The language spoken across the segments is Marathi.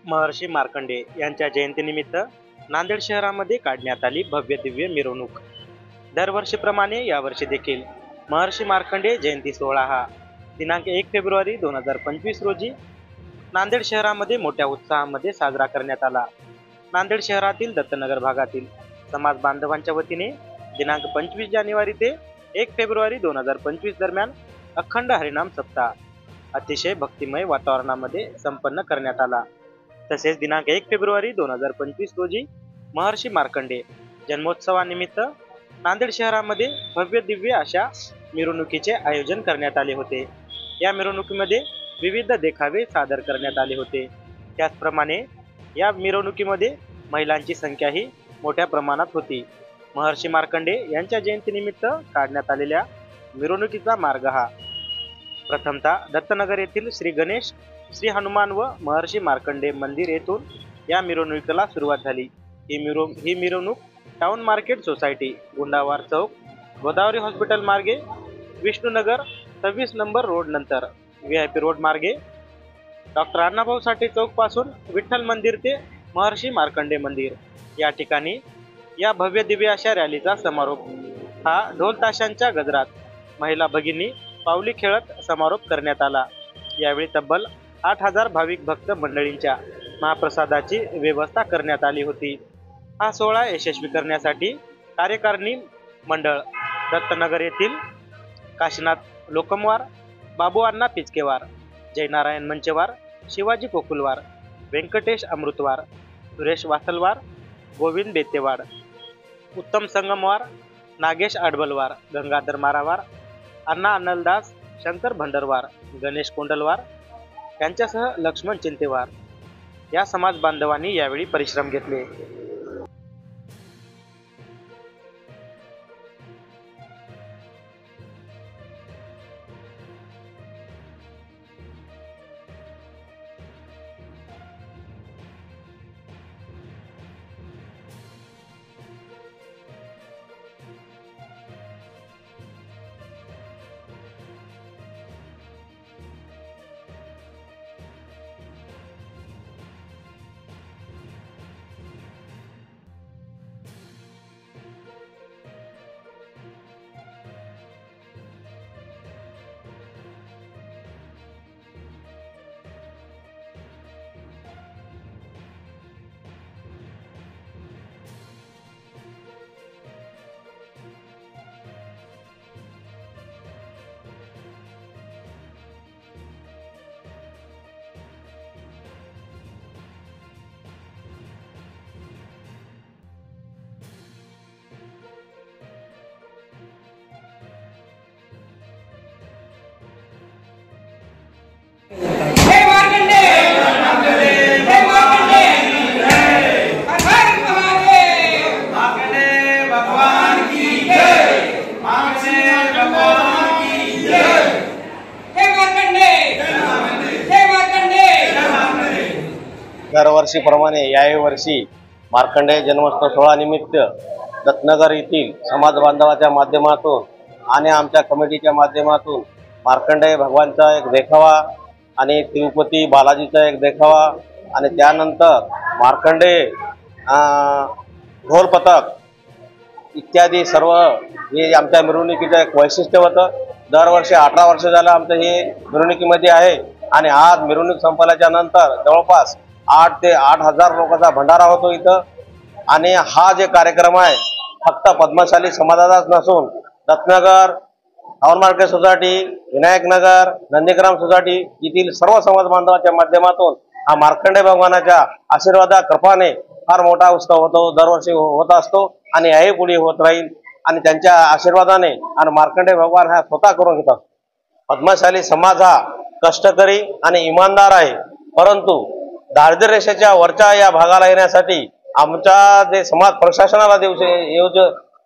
महर्षी मार्कंडे यांच्या जयंतीनिमित्त नांदेड शहरामध्ये काढण्यात आली भव्य दिव्य मिरवणूक। दरवर्षीप्रमाणे यावर्षी देखील महर्षी मार्कंडे जयंती सोहळा हा दिनांक 1 फेब्रुवारी 2025 रोजी नांदेड शहरामध्ये मोठ्या उत्साहामध्ये साजरा करण्यात आला। नांदेड शहरातील दत्तनगर भागातील समाज बांधवांच्या वतीने दिनांक 25 जानेवारी ते 1 फेब्रुवारी 2025 दरम्यान अखंड हरिनाम सप्ताह अतिशय भक्तिमय वातावरणामध्ये संपन्न करण्यात आला। तसेच दिनांक 1 फेब्रुवारी 2025 रोजी महर्षी मार्कंडे जन्मोत्सवानिमित्त नांदेड शहरामध्ये भव्य दिव्य अशा मिरवणुकीचे आयोजन करण्यात आले होते। या मिरवणुकीमध्ये विविध देखावे सादर करण्यात आले होते। त्याचप्रमाणे या मिरवणुकीमध्ये महिलांची संख्याही मोठ्या प्रमाणात होती। महर्षी मार्कंडे यांच्या जयंतीनिमित्त काढण्यात आलेल्या मिरवणुकीचा मार्ग हा प्रथमतः दत्तनगर येथील श्री गणेश, श्री हनुमान व महर्षी मार्कंडे मंदिर येथून या मिरवणुकीला सुरुवात झाली। ही मिरवणूक टाउन मार्केट सोसायटी, गुंडावार चौक, गोदावरी हॉस्पिटल मार्गे, विष्णुनगर 26 नंबर रोड नंतर VIP रोड मार्गे डॉक्टर अण्णाभाऊ साठे चौक पासून विठ्ठल मंदिर ते महर्षी मार्कंडे मंदिर या ठिकाणी या भव्य दिव्य अशा रॅलीचा समारोप हा ढोल ताशांच्या गजरात महिला भगिनी पावली खेळत समारोप करण्यात आला। यावेळी तब्बल 8000 भाविक भक्त मंडळींच्या महाप्रसादाची व्यवस्था करण्यात आली होती। हा सोहळा यशस्वी करण्यासाठी कार्यकारिणी मंडळ दत्तनगर येथील काशीनाथ लोकमवार, बाबू अण्णा पिचकेवार, जयनारायण मंचेवार, शिवाजी कोकुलवार, व्यंकटेश अमृतवार, सुरेश वासलवार, गोविंद बेतेवाड, उत्तम संगमवार, नागेश आडबलवार, गंगाधर मारावार, अण्णा अनलदास, शंकर भंडरवार, गणेश कोंडलवार यांच्यासह लक्ष्मण चिंतेवार या समाज बांधवांनी यावेळी परिश्रम घेतले। दरवर्षीप्रमाणे याही वर्षी मार्कंडे जन्मोत्सव सोहळा निमित्त दत्तनगर येथील समाज बांधवाच्या माध्यमातून आणि आमच्या कमिटीच्या माध्यमातून मार्कंडे भगवानचा एक देखावा आणि तिरुपती बालाजीचा एक देखावा आणि त्यानंतर मार्कंडे ढोल पथक इत्यादी सर्व हे आमच्या मिरवणुकीचं एक वैशिष्ट्य होतं। दरवर्षी 18 वर्ष झालं आमचं हे मिरवणुकीमध्ये आहे आणि आज मिरवणूक संपल्याच्या नंतर जवळपास 8 ते 8000 लोकांचा भंडारा होतो इथं। आणि हा जे कार्यक्रम आहे फक्त पद्मशाली समाजाचाच नसून Dattanagar, town market society, Vinayak Nagar, Nandigram society येथील सर्व समाज बांधवाच्या माध्यमातून हा मार्कंडे भगवानाच्या आशीर्वादा कृपाने फार मोठा उत्सव होतो, दरवर्षी होत असतो आणि याही पुढे होत राहील आणि त्यांच्या आशीर्वादाने आणि मार्कंडे भगवान हा स्वतः करून घेतात। पद्मशाली समाज हा कष्टकरी आणि इमानदार आहे, परंतु दारिद्र्य रेषेच्या वरच्या या भागाला येण्यासाठी आमच्या जे समाज प्रशासनाला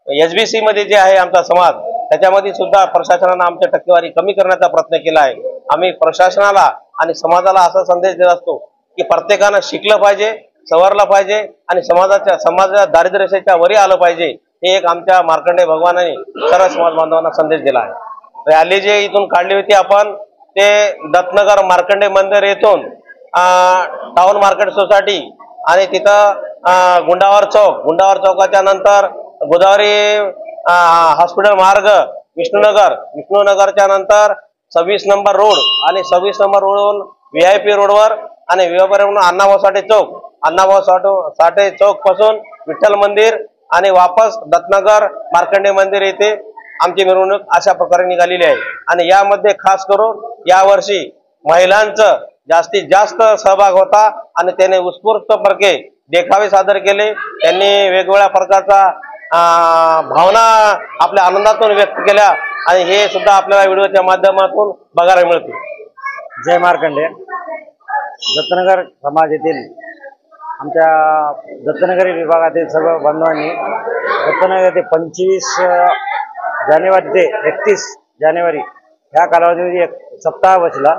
SBC मध्ये जे आहे आमचा समाज त्याच्यामध्ये सुद्धा प्रशासनाने आमच्या टक्केवारी कमी करण्याचा प्रयत्न केला आहे। आम्ही प्रशासनाला आणि समाजाला असा संदेश देत असतो की प्रत्येकाने शिकलं पाहिजे, सवरलं पाहिजे आणि समाजाच्या दारिद्र्य रेषेच्या वरी आलं पाहिजे। हे एक आमच्या मार्कंडे भगवानाने सर्व समाज बांधवांना संदेश दिला आहे। रॅली जे इथून काढली होती आपण ते दत्तनगर मार्कंडे मंदिर येथून टाउन मार्केट सोसायटी आणि तिथं गुंडावर चौकाच्या नंतर गोदावरी हॉस्पिटल मार्ग विष्णुनगरच्या नंतर 26 नंबर रोड आणि 26 नंबर रोडवरून VIP रोडवर आणि VIP अण्णाभाऊ साठे चौक पासून विठ्ठल मंदिर आणि वापस दत्तनगर मार्कंडे मंदिर येथे आमची मिरवणूक अशा प्रकारे निघालेली आहे। आणि यामध्ये खास करून यावर्षी महिलांचं जास्तीत जास्त सहभाग होता आणि त्याने उत्स्फूर्तपणे देखावे सादर केले। त्यांनी वेगवेगळ्या प्रकारचा भावना आपल्या आनंदातून व्यक्त केल्या आणि हे सुद्धा आपल्याला व्हिडिओच्या माध्यमातून बघायला मिळते। जय मार्कंडे। दत्तनगर समाजातील आमच्या दत्तनगरी विभागातील सर्व बांधवांनी दत्तनगर ते 25 जानेवारी ते 31 जानेवारी ह्या कालावधीमध्ये एक सप्ताह बसला।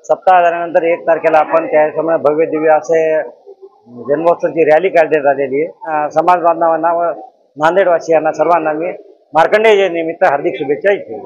सप्ताह झाल्यानंतर 1 तारखेला आपण त्या समय भव्य दिव्य असे जन्मोत्सवाची रॅली काढण्यात आलेली आहे। समाज बांधवांना व नांदेडवासियांना सर्वांना मी मार्कंडेय जयंतीनिमित्त हार्दिक शुभेच्छा देतो।